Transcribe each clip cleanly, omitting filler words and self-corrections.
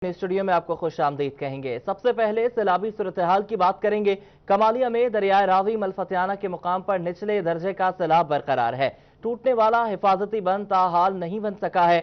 Studio में आपको खुश आमदीद कहेंगे। सबसे पहले सैलाबी सूरत हाल की बात करेंगे। कमालिया में दरियाए रावी मलफतियाना के मुकाम पर निचले दर्जे का सैलाब बरकरार है। टूटने वाला हिफाजती बंद ताहाल नहीं बन सका है।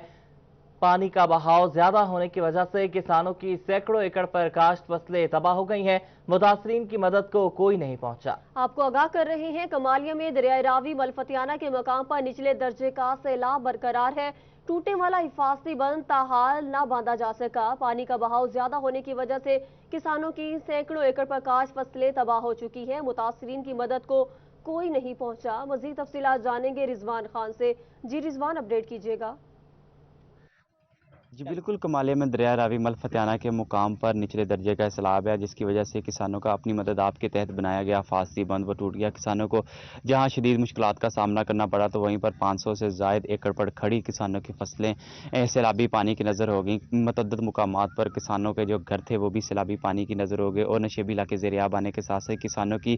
पानी का बहाव ज्यादा होने की वजह से किसानों की सैकड़ों एकड़ पर काश्त फसलें तबाह हो गई हैं। मुतासरीन की मदद को कोई नहीं पहुंचा। आपको आगाह कर रहे हैं, कमालिया में दरियाए रावी मलफतियाना के मकाम पर निचले दर्जे का सैलाब बरकरार है। टूटने वाला हिफाजती बंद ताहाल न बांधा जा सका। पानी का बहाव ज्यादा होने की वजह से किसानों की सैकड़ों एकड़ पर काश्त फसलें तबाह हो चुकी हैं। मुतासरीन की मदद को कोई नहीं पहुंचा। मजीद तफसीलात जानेंगे रिजवान खान से। जी रिजवान, अपडेट कीजिएगा। जी बिल्कुल, कमालिया में दरिया रावी मलफतियाना के मुकाम पर निचले दर्जे का सैलाब है, जिसकी वजह से किसानों का अपनी मदद आपके तहत बनाया गया हिफाजती बंद वो टूट गया। किसानों को जहां शदीद मुश्किलात का सामना करना पड़ा, तो वहीं पर 500 से ज़ायद एकड़ पर खड़ी किसानों की फसलें सैलाबी पानी की नज़र हो गई। मतअद्दद मुकामात पर किसानों के जो घर थे वो भी सैलाबी पानी की नज़र हो गए और नशेबी इलाके ज़ेरियाब आने के साथ साथ किसानों की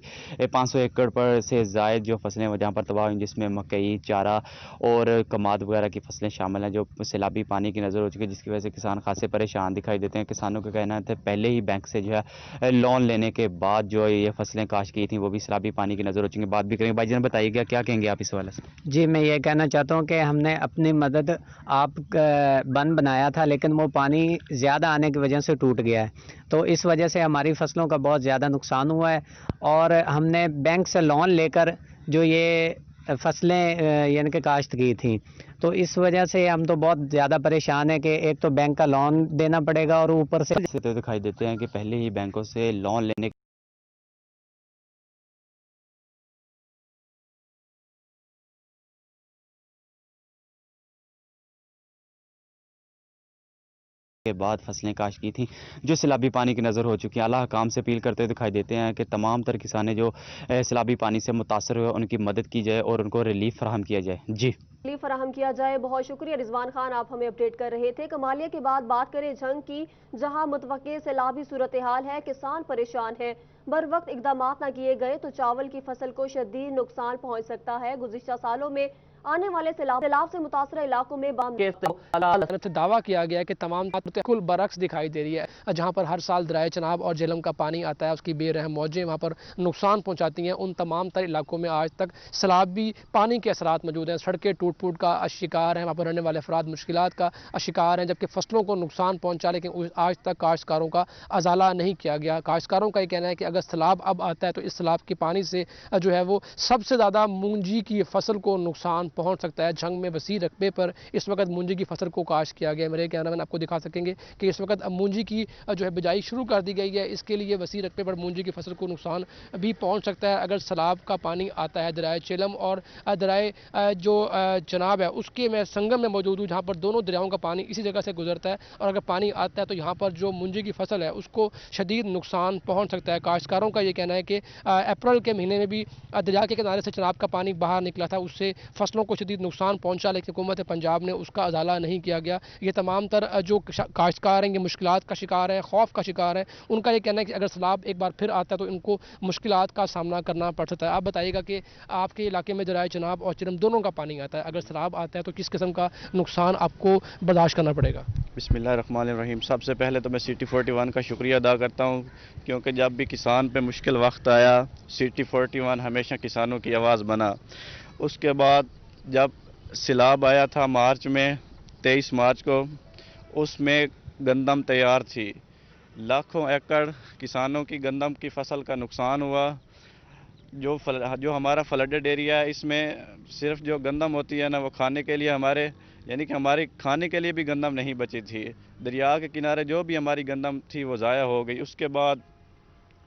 500 एकड़ पर से ज़ायद जो फसलें जहाँ पर तबाह हुई, जिसमें मकई, चारा और कमाद वगैरह की फसलें शामिल हैं, जो सैलाबी पानी की नज़र हो चुकी है, जिसकी वजह से किसान खासे परेशान दिखाई देते हैं। किसानों का कहना है पहले ही बैंक से जो है लोन लेने के बाद जो ये फसलें काश्त की थी वो भी सैलाबी पानी की नज़र हो चुकी है। बात भी करेंगे। भाईजान बताइएगा, क्या कहेंगे आप इस वाले से? जी, मैं ये कहना चाहता हूँ कि हमने अपनी मदद आप बंद बनाया था, लेकिन वो पानी ज़्यादा आने की वजह से टूट गया है। तो इस वजह से हमारी फसलों का बहुत ज़्यादा नुकसान हुआ है और हमने बैंक से लोन लेकर जो ये फसलें यानी कि काश्त की थी, तो इस वजह से हम तो बहुत ज़्यादा परेशान है कि एक तो बैंक का लोन देना पड़ेगा और ऊपर से तो दिखाई देते हैं कि पहले ही बैंकों से लोन लेने के बाद फसलें काश्त की थी, जो सैलाबी पानी की नज़र हो चुकी हैं। आला हकाम से अपील करते दिखाई देते हैं कि तमाम तर किसान जो सैलाबी पानी से मुतासर हुए उनकी मदद की जाए और उनको रिलीफ फराहम किया जाए। जी रिलीफ फराहम किया जाए। बहुत शुक्रिया रिजवान खान, आप हमें अपडेट कर रहे थे। कमालिया के बाद बात करें झंग की, जहां मुतवक्के सैलाबी सूरत हाल है। किसान परेशान है। बर वक्त इकदाम न किए गए तो चावल की फसल को शदीद नुकसान पहुंच सकता है। गुज़िश्ता सालों में आने वाले सैलाब से मुतासरा इलाकों में दावा किया गया है कि तमाम कुल बरक्स दिखाई दे रही है। जहां पर हर साल दरियाए चनाब और झेलम का पानी आता है, उसकी बेरहम मौजें वहां पर नुकसान पहुंचाती हैं। उन तमाम तर इलाकों में आज तक सैलाबी पानी के असरात मौजूद हैं। सड़कें टूट फूट का शिकार हैं, वहाँ पर रहने वाले अफराद मुश्किलात का शिकार हैं, जबकि फसलों को नुकसान पहुंचा, लेकिन आज तक काश्तकारों का अजाला नहीं किया गया। काश्तकारों का ये कहना है कि अगर सैलाब अब आता है तो इस सैलाब के पानी से जो है वो सबसे ज़्यादा मूंजी की फसल को नुकसान पहुंच सकता है। झंग में वसी रकबे पर इस वक्त मूंजी की फसल को काश्त किया गया है। मेरे कैमरा मैन आपको दिखा सकेंगे कि इस वक्त मूंजी की जो है बिजाई शुरू कर दी गई है। इसके लिए वसी रकबे पर मूंजी की फसल को नुकसान भी पहुंच सकता है अगर सैलाब का पानी आता है। दरियाए चेलम और दरियाए जो चनाब है उसके मैं संगम में मौजूद हूँ, जहाँ पर दोनों दरियाओं का पानी इसी जगह से गुजरता है और अगर पानी आता है तो यहाँ पर जो मूंजी की फसल है उसको शदीद नुकसान पहुँच सकता है। काश्तकारों का ये कहना है कि अप्रैल के महीने में भी दरिया के किनारे से चनाब का पानी बाहर निकला था, उससे फसलों को शदीद नुकसान पहुंचा, लेकिन हुकूमत पंजाब ने उसका अजाला नहीं किया गया। ये तमाम तर जो काश्तकार हैं ये मुश्किलात का शिकार हैं, खौफ का शिकार हैं। उनका ये कहना है कि अगर सैलाब एक बार फिर आता है तो इनको मुश्किलात का सामना करना पड़ सकता है। आप बताइएगा कि आपके इलाके में दरियाए चनाब और चिरम दोनों का पानी आता है, अगर सैलाब आता है तो किस किस्म का नुकसान आपको बर्दाश्त करना पड़ेगा? बिस्मिल्लाहिर्रहमानिर्रहीम। सबसे पहले तो मैं सिटी 41 का शुक्रिया अदा करता हूँ, क्योंकि जब भी किसान पे मुश्किल वक्त आया सिटी 41 हमेशा किसानों की आवाज़ बना। उसके बाद जब सैलाब आया था मार्च में, 23 मार्च को, उसमें गंदम तैयार थी। लाखों एकड़ किसानों की गंदम की फसल का नुकसान हुआ। जो हमारा फ्लडेड एरिया है, इसमें सिर्फ जो गंदम होती है ना, वो खाने के लिए यानी कि हमारे खाने के लिए भी गंदम नहीं बची थी। दरिया के किनारे जो भी हमारी गंदम थी वो ज़ाया हो गई। उसके बाद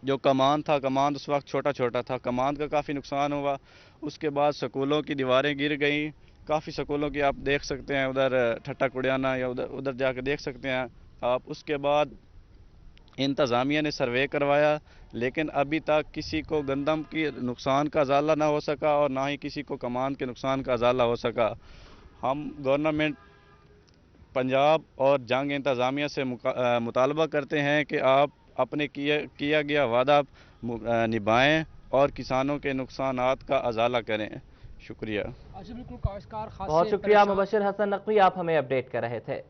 जो कमान था, कमान उस वक्त छोटा छोटा था, कमान का काफ़ी नुकसान हुआ। उसके बाद स्कूलों की दीवारें गिर गई, काफ़ी स्कूलों की आप देख सकते हैं उधर ठट्टा कुड़ियाना, या उधर जाकर देख सकते हैं आप। उसके बाद इंतज़ामिया ने सर्वे करवाया, लेकिन अभी तक किसी को गंदम की नुकसान का अजाला ना हो सका और ना ही किसी को कमान के नुकसान का अजाला हो सका। हम गवर्नमेंट पंजाब और जंग इंतज़ामिया से मुतालबा करते हैं कि आप अपने किया गया वादा निभाएं और किसानों के नुकसानात का अजाला करें। शुक्रिया। बहुत शुक्रिया मुबशिर हसन नकवी, आप हमें अपडेट कर रहे थे।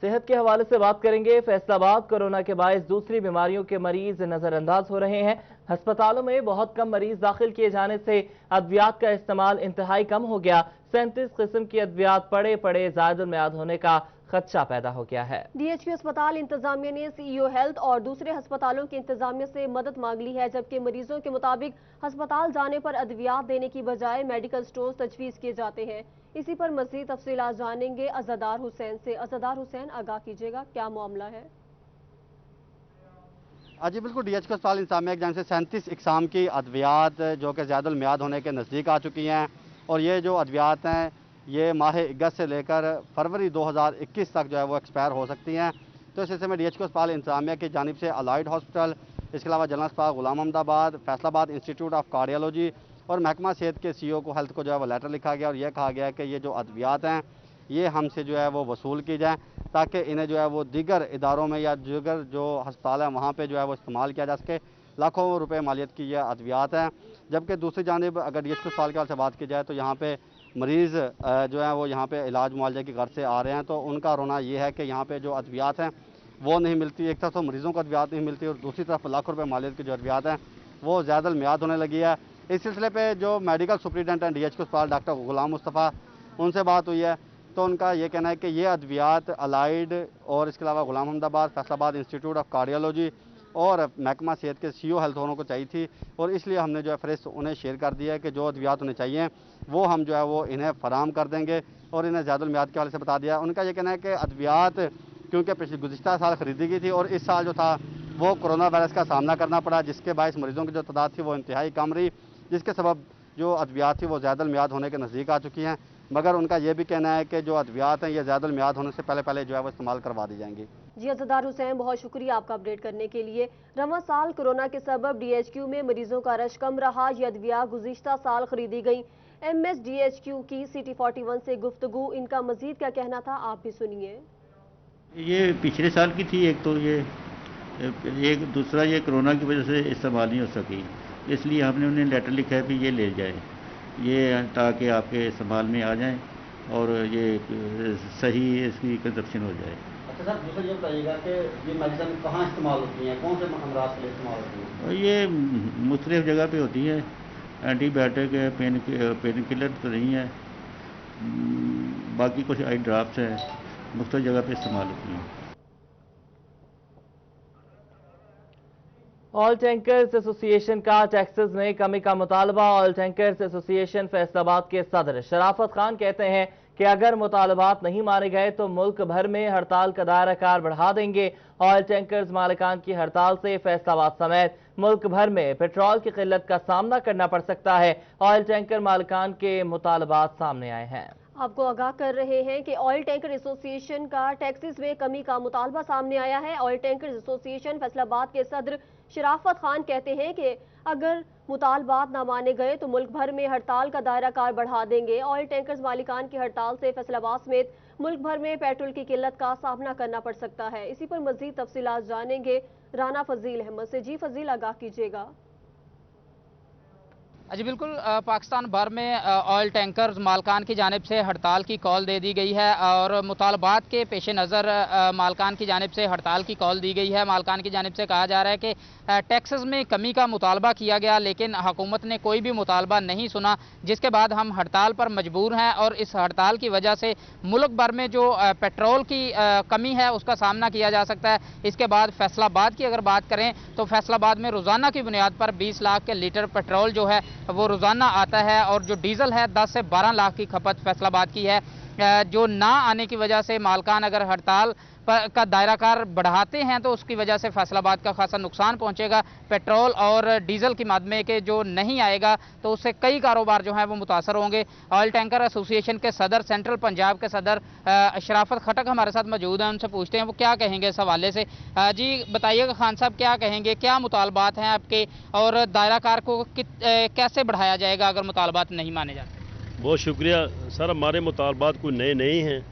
सेहत के हवाले से बात करेंगे। फैसलाबाद कोरोना के बायस दूसरी बीमारियों के मरीज नजरअंदाज हो रहे हैं। अस्पतालों में बहुत कम मरीज दाखिल किए जाने से अद्वियात का इस्तेमाल इंतहाई कम हो गया। 37 किस्म की अद्वियात पड़े पड़े ज़ायदुल मियाद होने का खदशा पैदा हो गया है। डीएचक्यू अस्पताल इंतजामिया ने सीईओ हेल्थ और दूसरे अस्पतालों की इंतजामिया से मदद मांग ली है, जबकि मरीजों के मुताबिक अस्पताल जाने पर अद्वियात देने की बजाय मेडिकल स्टोर तजवीज़ किए जाते हैं। इसी पर मज़ीद तफसीलात जानेंगे अज़दार हुसैन से। अज़दार हुसैन, आगाह कीजिएगा, क्या मामला है? जी बिल्कुल, डीएचक्यू अस्पताल इंतजामिया की जानिब से 37 इकसाम की अद्वियात जो कि ज़्यादुल मियाद होने के नज़दीक आ चुकी हैं, और ये जो अद्वियात हैं ये माह अगस्त से लेकर फरवरी 2021 तक जो है वो एक्सपायर हो सकती हैं। तो इस सिलसिले में डीएचक्यू अस्पताल इंतजामिया की जानिब से अलाइड हॉस्पिटल, इसके अलावा जनरल अस्पताल Ghulam Ahmadabad, Faisalabad institute of cardiology और महकमा सेहत के सीईओ को हेल्थ को जो है वो लेटर लिखा गया और यह कहा गया कि ये जो अद्वियात हैं ये हमसे जो है वो वसूल की जाए, ताकि इन्हें जो है वो दीगर इदारों में या दीगर जो अस्पताल हैं वहाँ पर जो है वो इस्तेमाल किया जा सके। लाखों रुपए मालियत की यह अद्वियात हैं। जबकि दूसरी जानिब अगर डीएचक्यू अस्पताल के हवाले से बात की जाए तो यहाँ पे मरीज़ जो है वो यहाँ पे इलाज मुआवजे की गर्ज से आ रहे हैं, तो उनका रोना ये है कि यहाँ पे जो अद्वियात हैं वो नहीं मिलती। एक तरफ तो मरीज़ों को अद्वियात नहीं मिलती और दूसरी तरफ लाखों रुपए मालियत की जो अद्वियात हैं वो ज़्यादुल मियाद होने लगी है। इस सिलसिले पे जो मेडिकल सुपरिटेंडेंट हैं डीएचक्यू अस्पताल डॉक्टर गुलाम मुस्तफ़ा, उनसे बात हुई है तो उनका ये कहना है कि ये अद्वियात अलाइड और इसके अलावा Ghulam Ahmadabad, Faisalabad institute of cardiology और महकमा सेहत के सीईओ हेल्थ होने को चाहिए थी, और इसलिए हमने जो है फहरिस्त उन्हें शेयर कर दिया है कि जो अद्वियात उन्हें चाहिए वो हम जो है वो इन्हें फराम कर देंगे, और इन्हें ज़्यादुल मियाद के हवाले से बता दिया। उनका ये कहना है कि अद्वियात क्योंकि पिछले गुज़िश्ता साल खरीदी गई थी और इस साल जो था वो कोरोना वायरस का सामना करना पड़ा, जिसके बायस मरीज़ों की जो तादाद थी वो इंतहाई कम रही, जिसके सबब जो अद्वियात थी वो ज़्यादुल मियाद होने के नज़दीक आ चुकी हैं। मगर उनका ये भी कहना है कि जो अद्वियात हैं ये ज़्यादुल मियाद होने से पहले जो है वो इस्तेमाल करवा दी जाएंगी। जी अज़दार हुसैन, बहुत शुक्रिया आपका अपडेट करने के लिए। रवां साल कोरोना के सबब डीएचक्यू में मरीजों का रश कम रहा। ये अद्वियात गुज़िश्ता साल खरीदी गई। एमएसडीएचक्यू की CT41 से गुफ्तगू, इनका मजीद क्या कहना था आप भी सुनिए। ये पिछले साल की थी, एक तो ये एक दूसरा ये कोरोना की वजह से इस्तेमाल नहीं हो सकी, इसलिए हमने उन्हें लेटर लिखा है कि ये ले जाए, ये ताकि आपके इस्तेमाल में आ जाएं और ये सही इसकी कंजप्शन हो जाए। अच्छा सर, दूसरा ये बताइएगा कि ये मेडिसिन कहाँ इस्तेमाल होती हैं, कौन से अमराज के लिए इस्तेमाल होती हैं? ये मुख्तलिफ जगह पे होती है, एंटीबायोटिक है, पेन किलर तो नहीं है, बाकी कुछ आई ड्राप्स है, मुख्तलिफ जगह पे इस्तेमाल होती हैं। ऑयल टैंकर्स एसोसिएशन का टैक्सेस में कमी का मुतालबा। ऑयल टैंकर्स एसोसिएशन फैसलाबाद के सदर शराफत खान कहते हैं कि अगर मुतालबात नहीं माने गए तो मुल्क भर में हड़ताल का दायरा कार बढ़ा देंगे। ऑयल टैंकर्स मालिकान की हड़ताल से फैसलाबाद समेत मुल्क भर में पेट्रोल की किल्लत का सामना करना पड़ सकता है। ऑयल टैंकर मालिकान के मुतालबात सामने आए हैं। आपको आगाह कर रहे हैं कि ऑयल टैंकर एसोसिएशन का टैक्सेस में कमी का मुतालबा सामने आया है। ऑयल टैंकर एसोसिएशन फैसलाबाद के सदर शराफत खान कहते हैं कि अगर मुतालबात ना माने गए तो मुल्क भर में हड़ताल का दायरा कार बढ़ा देंगे। ऑयल टैंकर्स मालिकान की हड़ताल से फैसलाबाद समेत मुल्क भर में पेट्रोल की किल्लत का सामना करना पड़ सकता है। इसी पर मजीद तफसीलात जानेंगे राना फजील अहमद से। जी फजील, आगाह कीजिएगा। जी बिल्कुल, पाकिस्तान भर में ऑयल टैंकर्स मालकान की जानिब से हड़ताल की कॉल दे दी गई है और मुतालबात के पेश नज़र मालकान की जानिब से हड़ताल की कॉल दी गई है। मालकान की जानिब से कहा जा रहा है कि टैक्सेस में कमी का मुतालबा किया गया, लेकिन हुकूमत ने कोई भी मुतालबा नहीं सुना, जिसके बाद हम हड़ताल पर मजबूर हैं और इस हड़ताल की वजह से मुल्क भर में जो पेट्रोल की कमी है उसका सामना किया जा सकता है। इसके बाद फैसलाबाद की अगर बात करें तो फैसलाबाद में रोज़ाना की बुनियाद पर 20 लाख के लीटर पेट्रोल जो है वो रोज़ाना आता है और जो डीजल है 10 से 12 लाख की खपत फैसलाबाद की है। जो ना आने की वजह से मालकान अगर हड़ताल का दायरा कार बढ़ाते हैं तो उसकी वजह से फैसलाबाद का खासा नुकसान पहुंचेगा। पेट्रोल और डीजल की मद में के जो नहीं आएगा तो उससे कई कारोबार जो हैं वो मुतासर होंगे। ऑयल टैंकर एसोसिएशन के सदर, सेंट्रल पंजाब के सदर शराफत खटक हमारे साथ मौजूद हैं, उनसे पूछते हैं वो क्या कहेंगे इस हवाले से। जी बताइएगा खान साहब, क्या कहेंगे, क्या मुतालबात हैं आपके और दायरा कार को कैसे बढ़ाया जाएगा अगर मुतालबात नहीं माने जाते? बहुत शुक्रिया सर, हमारे मुतालबात कोई नए नहीं हैं।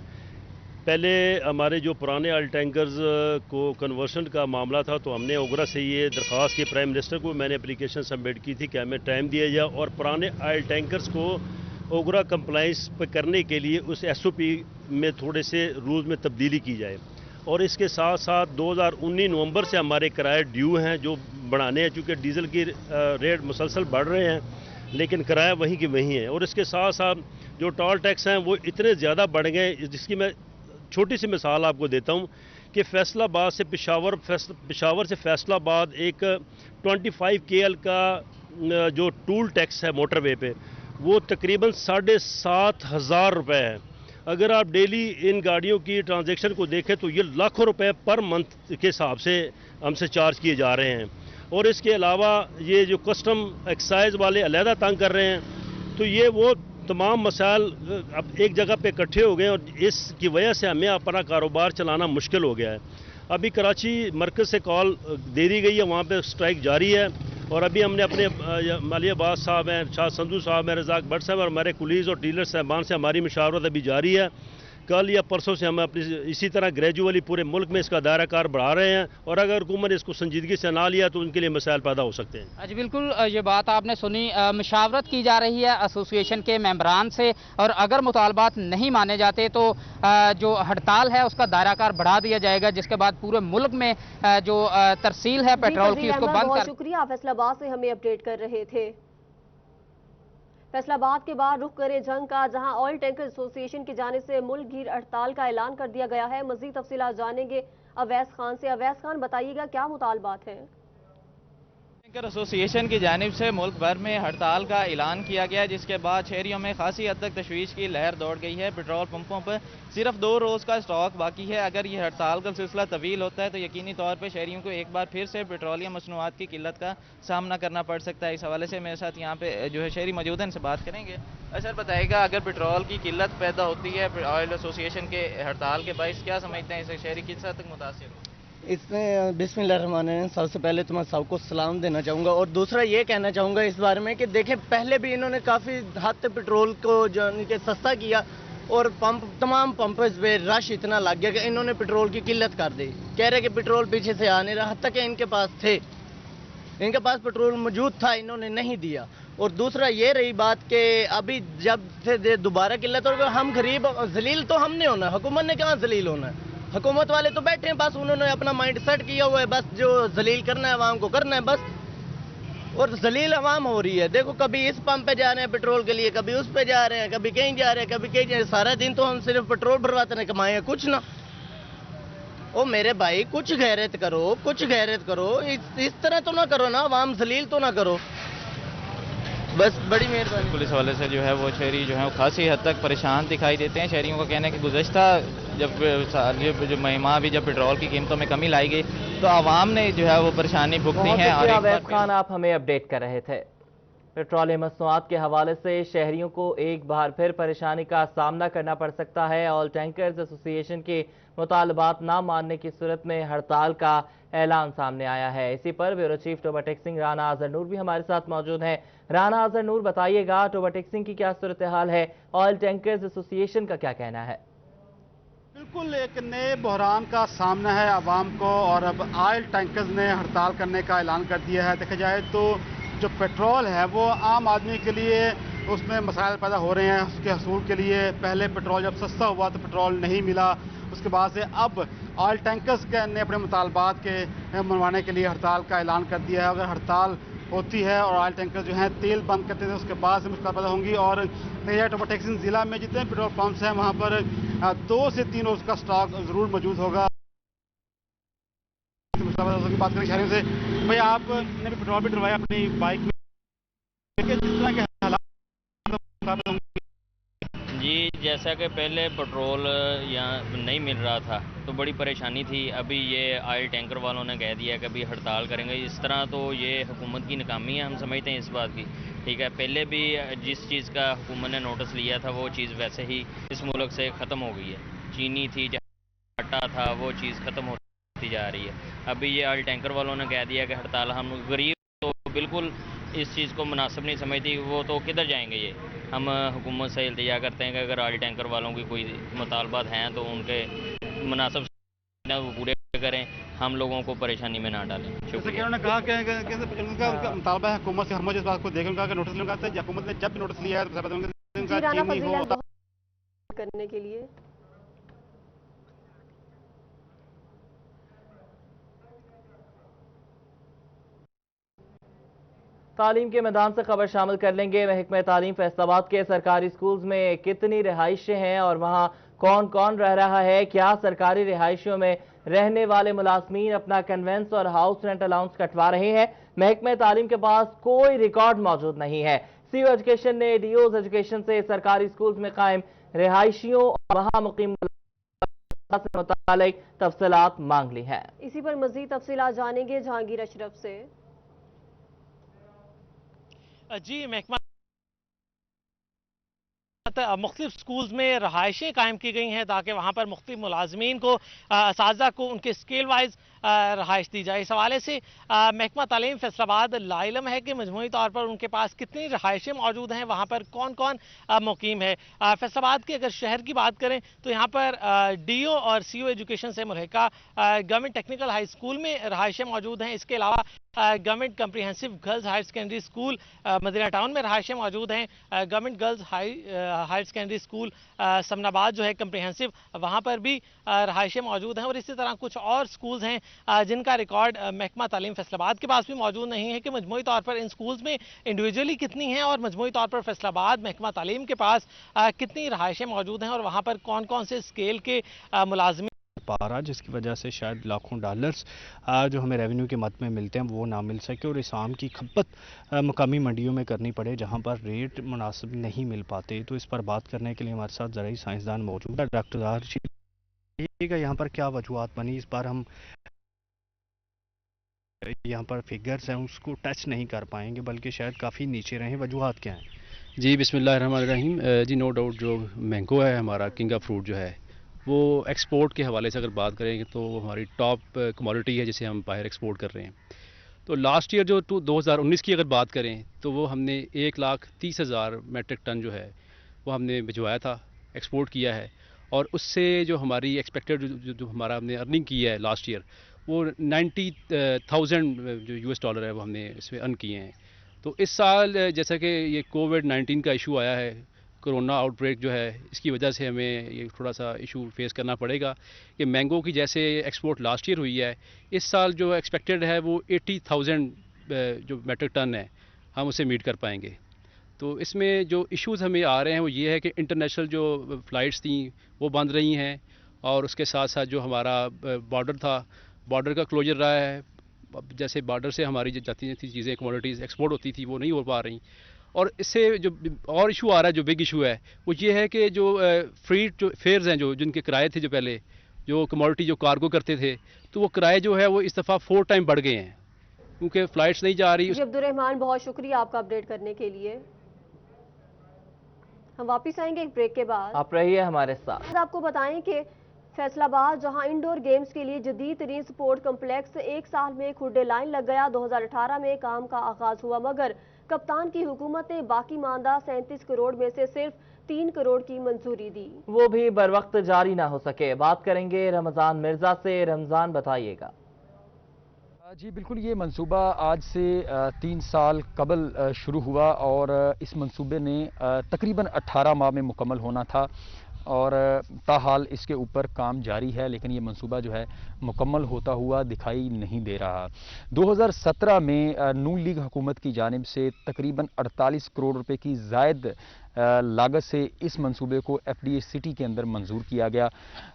पहले हमारे जो पुराने ऑयल टैंकर्स को कन्वर्शन का मामला था तो हमने ओगरा से ये दरख्वास्त की, प्राइम मिनिस्टर को मैंने एप्लीकेशन सबमिट की थी कि हमें टाइम दिया जाए और पुराने ऑयल टैंकर्स को ओगरा कंप्लाइंस पर करने के लिए उस SOP में थोड़े से रूल्स में तब्दीली की जाए। और इसके साथ साथ 2019 नवंबर से हमारे किराए ड्यू हैं जो बढ़ाने हैं, चूँकि डीजल की रेट मुसलसल बढ़ रहे हैं लेकिन किराया वहीं की वहीं है। और इसके साथ साथ जो टोल टैक्स हैं वो इतने ज़्यादा बढ़ गए, जिसकी मैं छोटी सी मिसाल आपको देता हूँ कि फैसलाबाद से पेशावर से फैसलाबाद एक 25 KL का जो टूल टैक्स है मोटरवे पे, वो तकरीबन 7,500 रुपये है। अगर आप डेली इन गाड़ियों की ट्रांजैक्शन को देखें तो ये लाखों रुपए पर मंथ के हिसाब से हमसे चार्ज किए जा रहे हैं। और इसके अलावा ये जो कस्टम एक्साइज वाले अलहदा तंग कर रहे हैं, तो ये वो तमाम मसाइल अब एक जगह पे इकट्ठे हो गए और इसकी वजह से हमें अपना कारोबार चलाना मुश्किल हो गया है। अभी कराची मरकज़ से कॉल दे दी गई है, वहाँ पे स्ट्राइक जारी है और अभी हमने अपने मालिया बाज साहब हैं, शाह संधू साहब हैं, रज़ाक भट्ट साहब और हमारे कुलीज और डीलर साहबान से हमारी मुशावरत अभी जारी है। कल या परसों से हम अपनी इसी तरह ग्रेजुअली पूरे मुल्क में इसका दायरा कार बढ़ा रहे हैं और अगर हुकूमत ने इसको संजीदगी से ना लिया तो उनके लिए मसाइल पैदा हो सकते हैं। जी बिल्कुल, ये बात आपने सुनी। मुशावरत की जा रही है एसोसिएशन के मेंबरान से और अगर मुतालबात नहीं माने जाते तो जो हड़ताल है उसका दायरा कार बढ़ा दिया जाएगा, जिसके बाद पूरे मुल्क में जो तरसील है पेट्रोल की उसको बंद कर। शुक्रिया, फैसलाबाद से हमें अपडेट कर रहे थे। फैसलाबाद के बाद रुख करे जंग का, जहां ऑयल टैंकर एसोसिएशन की जानिब से मुल्क गिर हड़ताल का ऐलान कर दिया गया है। मजीद तफसीलात जानेंगे अवैस खान से। अवैस खान, बताइएगा क्या मुतालबात हैं? टैंकर एसोसिएशन की जानिब से मुल्क भर में हड़ताल का ऐलान किया गया, जिसके बाद शहरियों में खासी हद तक तशवीश की लहर दौड़ गई है। पेट्रोल पंपों पर सिर्फ 2 रोज़ का स्टॉक बाकी है। अगर ये हड़ताल का सिलसिला तवील होता है तो यकीनी तौर पर शहरियों को एक बार फिर से पेट्रोलियम मसनूआत की किल्लत का सामना करना पड़ सकता है। इस हवाले से मेरे साथ यहाँ पे जो है शहरी मौजूद हैं, इनसे बात करेंगे। सर बताइएगा, अगर पेट्रोल की किल्लत पैदा होती है ऑयल एसोसिएशन के हड़ताल के बायस, क्या समझते हैं इसे शहरी किस हद तक मुतासिर हो? इसमें बिस्मिल्लाहिर्रहमानिर्रहीम, सबसे पहले तो मैं सबको सलाम देना चाहूँगा और दूसरा ये कहना चाहूँगा इस बारे में कि देखें, पहले भी इन्होंने काफ़ी हद तक पेट्रोल को जो कि सस्ता किया और तमाम पंप्स पे रश इतना लग गया कि इन्होंने पेट्रोल की किल्लत कर दी। कह रहे कि पेट्रोल पीछे से आ नहीं रहा, हद तक इनके पास थे, इनके पास पेट्रोल मौजूद था, इन्होंने नहीं दिया। और दूसरा ये रही बात कि अभी जब से दोबारा किल्लत होगी, हम गरीब जलील तो हमने होना है, हुकूमत ने कहाँ जलील होना है। हुकूमत वाले तो बैठे हैं, बस उन्होंने अपना माइंड सेट किया हुआ है, बस जो जलील करना है अवाम को करना है बस, और जलील अवाम हो रही है। देखो, कभी इस पंप पे जा रहे हैं पेट्रोल के लिए, कभी उस पे जा रहे हैं, कभी कहीं जा रहे हैं, कभी कहीं जा रहे हैं। सारा दिन तो हम सिर्फ पेट्रोल भरवाते हैं, कमाए हैं कुछ ना। ओ मेरे भाई, कुछ गैरत करो, कुछ गैरत करो, इस तरह तो ना करो ना, अवाम जलील तो ना करो, बस। बड़ी मेहरबानी। पुलिस वाले से जो है वो शहरी जो है वो खासी हद तक परेशान दिखाई देते हैं। शहरियों का कहना है कि गुज़श्ता जो महीना भी जब पेट्रोल की कीमतों में कमी लाई गई तो आवाम ने जो है वो परेशानी भुगती है। अवैस खान, आप हमें अपडेट कर रहे थे। पेट्रोलियम मसनूआत के हवाले से शहरियों को एक बार फिर परेशानी का सामना करना पड़ सकता है। ऑयल टैंकर्स एसोसिएशन के मुतालबात ना मानने की सूरत में हड़ताल का ऐलान सामने आया है। इसी पर ब्यूरो चीफ टोबाटेक्सिंग राना आजर नूर भी हमारे साथ मौजूद हैं। राना आजर नूर, बताइएगा टोबाटेक्सिंग की क्या सूरत हाल है, ऑयल टैंकर्स एसोसिएशन का क्या कहना है? बिल्कुल एक नए बहरान का सामना है आवाम को और अब ऑयल टैंकर्स ने हड़ताल करने का ऐलान कर दिया है। देखा जाए तो जो पेट्रोल है वो आम आदमी के लिए उसमें मसाइल पैदा हो रहे हैं। उसके हसूल के लिए पहले पेट्रोल जब सस्ता हुआ तो पेट्रोल नहीं मिला, उसके बाद से अब ऑयल टैंकर्स ने अपने मुतालबात के मनवाने के लिए हड़ताल का ऐलान कर दिया है। अगर हड़ताल होती है और ऑयल टैंकर जो हैं तेल बंद करते थे, उसके बाद से मुश्किल पैदा होंगी। और टोबाटेक्सिंग ज़िला में जितने पेट्रोल पंप्स हैं वहाँ पर 2 से 3 रोज़ का स्टॉक ज़रूर मौजूद होगा। बात करें शहरों से, भाई आपने भी पेट्रोल भी डलवाया अपनी बाइक में, जिस तरह के हालात जी, जैसा कि पहले पेट्रोल यहाँ नहीं मिल रहा था तो बड़ी परेशानी थी। अभी ये ऑयल टैंकर वालों ने कह दिया कि अभी हड़ताल करेंगे। इस तरह तो ये हुकूमत की नाकामी है, हम समझते हैं इस बात की। ठीक है, पहले भी जिस चीज़ का हुकूमत ने नोटिस लिया था वो चीज़ वैसे ही इस मुल्क से ख़त्म हो गई है। चीनी थी, आटा था, वो चीज़ ख़त्म होती जा रही है। अभी ये ऑयल टैंकर वालों ने कह दिया कि हड़ताल, हम गरीब तो बिल्कुल इस चीज़ को मुनासिब नहीं समझती, वो तो किधर जाएंगे। ये हम हुकूमत से इल्तिजा करते हैं कि अगर ऑयल टैंकर वालों की कोई मुतालबात हैं तो उनके मुनासिब वो पूरे करें, हम लोगों को परेशानी में ना डालें। शुक्रिया। उन्होंने कहा कि उनका मुतालबा है हुकूमत से, हम इस बात को देखें, उनका नोटिस लूँगा तो हुकूमत ने जब भी नोटिस लिया है करने के लिए तालीम के मैदान से खबर शामिल कर लेंगे। महकमा तालीम फैसलाबाद के सरकारी स्कूल्स में कितनी रिहाइशें हैं और वहां कौन कौन रह रहा है, क्या सरकारी रिहाइशों में रहने वाले मुलाजमीन अपना कन्वेंस और हाउस रेंट अलाउंस कटवा रहे हैं। महकमा तालीम के पास कोई रिकॉर्ड मौजूद नहीं है। सीओ एजुकेशन ने डीओज एजुकेशन से सरकारी स्कूल्स में कायम रिहायशियों और वहां मुकीम से मुतालिक तफसीलात मांग ली है। इसी पर मजीद तफसीलात जानेंगे जहांगीर अशरफ से। जी, महकमा मुख्तलिफ स्कूल्स में रहायशें कायम की गई हैं ताकि वहाँ पर मुख्तलिफ मुलाजमीन को असातिज़ा को उनके स्केल वाइज रहायश दी जाए। इस हवाले से महकमा तालीम फैसलाबाद लाइलम है कि मजमूई तौर पर उनके पास कितनी रहायशें मौजूद हैं, वहाँ पर कौन कौन मुकीम है। फैसलाबाद के अगर शहर की बात करें तो यहाँ पर डीओ और सीओ एजुकेशन से मुल्हिका गवर्नमेंट टेक्निकल हाई स्कूल में रहायशें मौजूद हैं। इसके अलावा government comprehensive girls higher secondary school Madina town में रहायशें मौजूद हैं। Government girls higher secondary school Samanabad जो है कम्प्रीहेंसिव, वहाँ पर भी रहायशें मौजूद हैं। और इसी तरह कुछ और स्कूल्स हैं जिनका रिकॉर्ड महकमा तालीम फैसलाबाद के पास भी मौजूद नहीं है कि मजमूई तौर पर इन स्कूल्स में इंडिविजुअली कितनी हैं और मजमूई तौर पर फैसलाबाद महकमा तालीम के पास कितनी रहायशें मौजूद हैं और वहाँ पर कौन कौन से स्केल के मुलाजमी पा रहा, जिसकी वजह से शायद लाखों डॉलर्स जो हमें रेवेन्यू के मद में मिलते हैं वो ना मिल सके और इस आम की खपत मकामी मंडियों में करनी पड़े जहां पर रेट मुनासिब नहीं मिल पाते। तो इस पर बात करने के लिए हमारे साथ ज़राई साइंसदान मौजूद है, डॉक्टर ज़ाहिर यहाँ पर क्या वजूहत बनी। इस बार हम यहाँ पर फिगर्स हैं उसको टच नहीं कर पाएंगे बल्कि शायद काफ़ी नीचे रहें, वजूहत क्या हैं? जी बिस्मिल्लाहिर्रहमानिर्रहीम। जी नो डाउट जो मैंगो है हमारा किंग ऑफ फ्रूट जो है वो एक्सपोर्ट के हवाले से अगर बात करेंगे तो हमारी टॉप कमोडिटी है जिसे हम बाहर एक्सपोर्ट कर रहे हैं। तो लास्ट ईयर जो 2019 की अगर बात करें तो वो हमने 1,30,000 मेट्रिक टन जो है वो हमने भिजवाया था, एक्सपोर्ट किया है। और उससे जो हमारी एक्सपेक्टेड जो हमारा हमने अर्निंग की है लास्ट ईयर वो 90,000 जो यूएस डॉलर है वो हमने इसमें अर्न किए हैं। तो इस साल जैसा कि ये कोविड-19 का इशू आया है, कोरोना आउटब्रेक जो है, इसकी वजह से हमें ये थोड़ा सा इशू फेस करना पड़ेगा कि मैंगो की जैसे एक्सपोर्ट लास्ट ईयर हुई है, इस साल जो एक्सपेक्टेड है वो 80,000 जो मेट्रिक टन है हम उसे मीट कर पाएंगे। तो इसमें जो इश्यूज़ हमें आ रहे हैं वो ये है कि इंटरनेशनल जो फ़्लाइट्स थी वो बंद रही हैं और उसके साथ साथ जो हमारा बॉर्डर था, बॉर्डर का क्लोजर रहा है। जैसे बॉर्डर से हमारी जो जाती थी चीज़ें कमोडिटीज़ एक्सपोर्ट होती थी वो नहीं हो पा रही। और इससे जो और इशू आ रहा है, जो बिग इशू है वो ये है कि जो फ्री जो फेयर्स हैं जो जिनके किराए थे, जो पहले जो कमोडिटी जो कार्गो करते थे, तो वो किराए जो है वो इस दफ़ा 4 टाइम बढ़ गए हैं क्योंकि फ़्लाइट्स नहीं जा रही। अब्दुर्रहमान बहुत शुक्रिया आपका अपडेट करने के लिए। हम वापस आएंगे एक ब्रेक के बाद, आप रहिए हमारे साथ। आपको बताएं कि फैसलाबाद जहां इंडोर गेम्स के लिए जदीद तरीन स्पोर्ट कम्प्लेक्स एक साल में खुडे लाइन लग गया। 2018 में काम का आगाज हुआ मगर कप्तान की हुकूमत ने बाकी मानदा 37 करोड़ में से सिर्फ 3 करोड़ की मंजूरी दी, वो भी बर वक्त जारी ना हो सके। बात करेंगे रमजान मिर्जा से। रमजान बताइएगा। जी बिल्कुल, ये मंसूबा आज से 3 साल कबल शुरू हुआ और इस मंसूबे ने तकरीबन 18 माह में मुकम्मल होना था और ताहाल इसके ऊपर काम जारी है, लेकिन ये मंसूबा जो है मुकम्मल होता हुआ दिखाई नहीं दे रहा। 2017 में नून लीग हुकूमत की जानिब से तकरीबन 48 करोड़ रुपए की ज़ायद लागत से इस मंसूबे को एफडीए सिटी के अंदर मंजूर किया गया।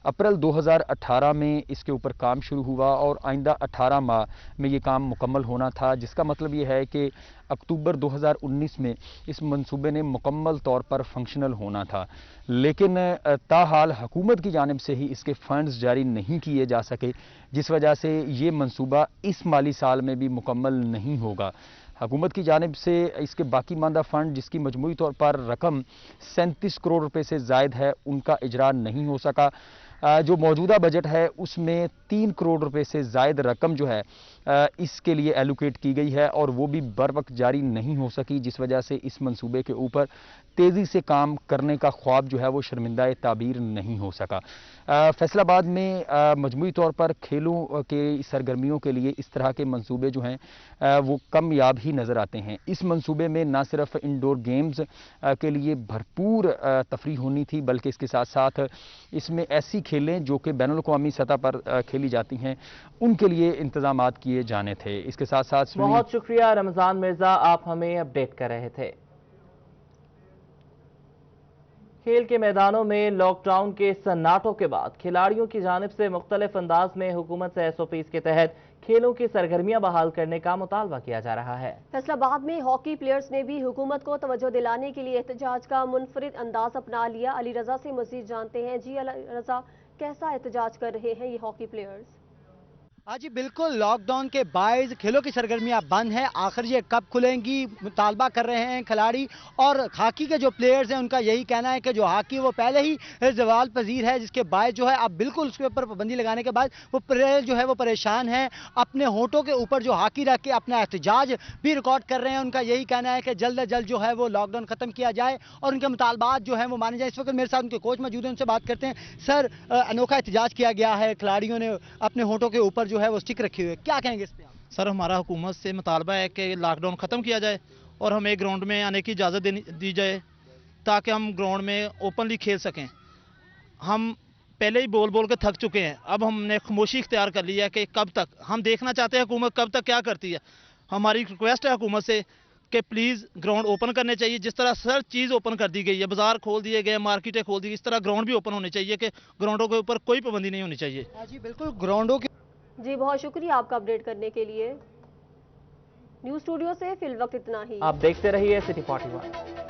अप्रैल 2018 में इसके ऊपर काम शुरू हुआ और आइंदा 18 माह में ये काम मुकम्मल होना था, जिसका मतलब ये है कि अक्टूबर 2019 में इस मंसूबे ने मुकम्मल तौर पर फंक्शनल होना था, लेकिन ताहाल हुकूमत की जानिब से ही इसके फंड्स जारी नहीं किए जा सके, जिस वजह से ये मंसूबा इस माली साल में भी मुकम्मल नहीं होगा। हुकूमत की जानिब से इसके बाकी मानदा फ़ंड जिसकी मजमूई तौर पर रकम 37 करोड़ रुपए से ज़ायद है, उनका इजरा नहीं हो सका। जो मौजूदा बजट है उसमें 3 करोड़ रुपए से ज़ायद रकम जो है इसके लिए एलोकेट की गई है और वो भी बर वक्त जारी नहीं हो सकी, जिस वजह से इस मंसूबे के ऊपर तेज़ी से काम करने का ख्वाब जो है वो शर्मिंदा ताबीर नहीं हो सका। फैसलाबाद में मजमूई तौर पर खेलों के सरगर्मियों के लिए इस तरह के मंसूबे जो हैं वो कामयाब ही नज़र आते हैं। इस मंसूबे में न सिर्फ इंडोर गेम्स के लिए भरपूर तफरीह होनी थी, बल्कि इसके साथ साथ इसमें ऐसी खेलें जो कि बैनुल-अक़वामी सतह पर खेली जाती हैं उनके लिए इंतजामात किए जाने थे। इसके साथ साथ बहुत शुक्रिया रमज़ान मिर्ज़ा, आप हमें अपडेट कर रहे थे। खेल के मैदानों में लॉकडाउन के सन्नाटों के बाद खिलाड़ियों की जानिब से मुख्तलिफ अंदाज में हुकूमत से SOPs के तहत खेलों की सरगर्मियां बहाल करने का मुतालबा किया जा रहा है। फैसलाबाद में हॉकी प्लेयर्स ने भी हुकूमत को तवज्जो दिलाने के लिए एहतजाज का मुनफरिद अंदाज अपना लिया। अली रजा से मजीद जानते हैं। जी अली रजा, कैसा एहतजाज कर रहे हैं ये हॉकी प्लेयर्स? आज बिल्कुल लॉकडाउन के बायस खेलों की सरगर्मियां बंद हैं। आखिर ये कब खुलेंगी मुतालबा कर रहे हैं खिलाड़ी। और हॉकी के जो प्लेयर्स हैं उनका यही कहना है कि जो हॉकी वो पहले ही जवाल पजीर है, जिसके बायस जो है अब बिल्कुल उसके ऊपर पाबंदी लगाने के बाद वो प्लेयर जो है वो परेशान है। अपने होठों के ऊपर जो हॉकी रख के अपना एहतजाज भी रिकॉर्ड कर रहे हैं। उनका यही कहना है कि जल्द अज जल्द जो है वो लॉकडाउन खत्म किया जाए और उनके मुतालबात जो है वो माने जाए। इस वक्त मेरे साथ उनके कोच मौजूद हैं, उनसे बात करते हैं। सर, अनोखा एहतजाज किया गया है, खिलाड़ियों ने अपने होठों के ऊपर जो है वो स्टिक रखी हुई है, क्या कहेंगे इस पे आप? सर, हमारा हुकूमत से मुतालबा है कि लॉकडाउन ख़त्म किया जाए और हमें ग्राउंड में आने की इजाज़त दी जाए ताकि हम ग्राउंड में ओपनली खेल सकें। हम पहले ही बोल बोल के थक चुके हैं, अब हमने खामोशी इख्तियार कर लिया है कि कब तक हम देखना चाहते हैं हुकूमत कब तक क्या करती है। हमारी रिक्वेस्ट है हुकूमत से कि प्लीज़ ग्राउंड ओपन करने चाहिए। जिस तरह हर चीज़ ओपन कर दी गई है, बाजार खोल दिए गए, मार्केटें खोल दी, इस तरह ग्राउंड भी ओपन होने चाहिए कि ग्राउंडों के ऊपर कोई पाबंदी नहीं होनी चाहिए। जी बिल्कुल, ग्राउंडों की जी बहुत शुक्रिया आपका अपडेट करने के लिए। न्यूज़ स्टूडियो से फिल वक्त इतना ही। आप देखते रहिए सिटी 41।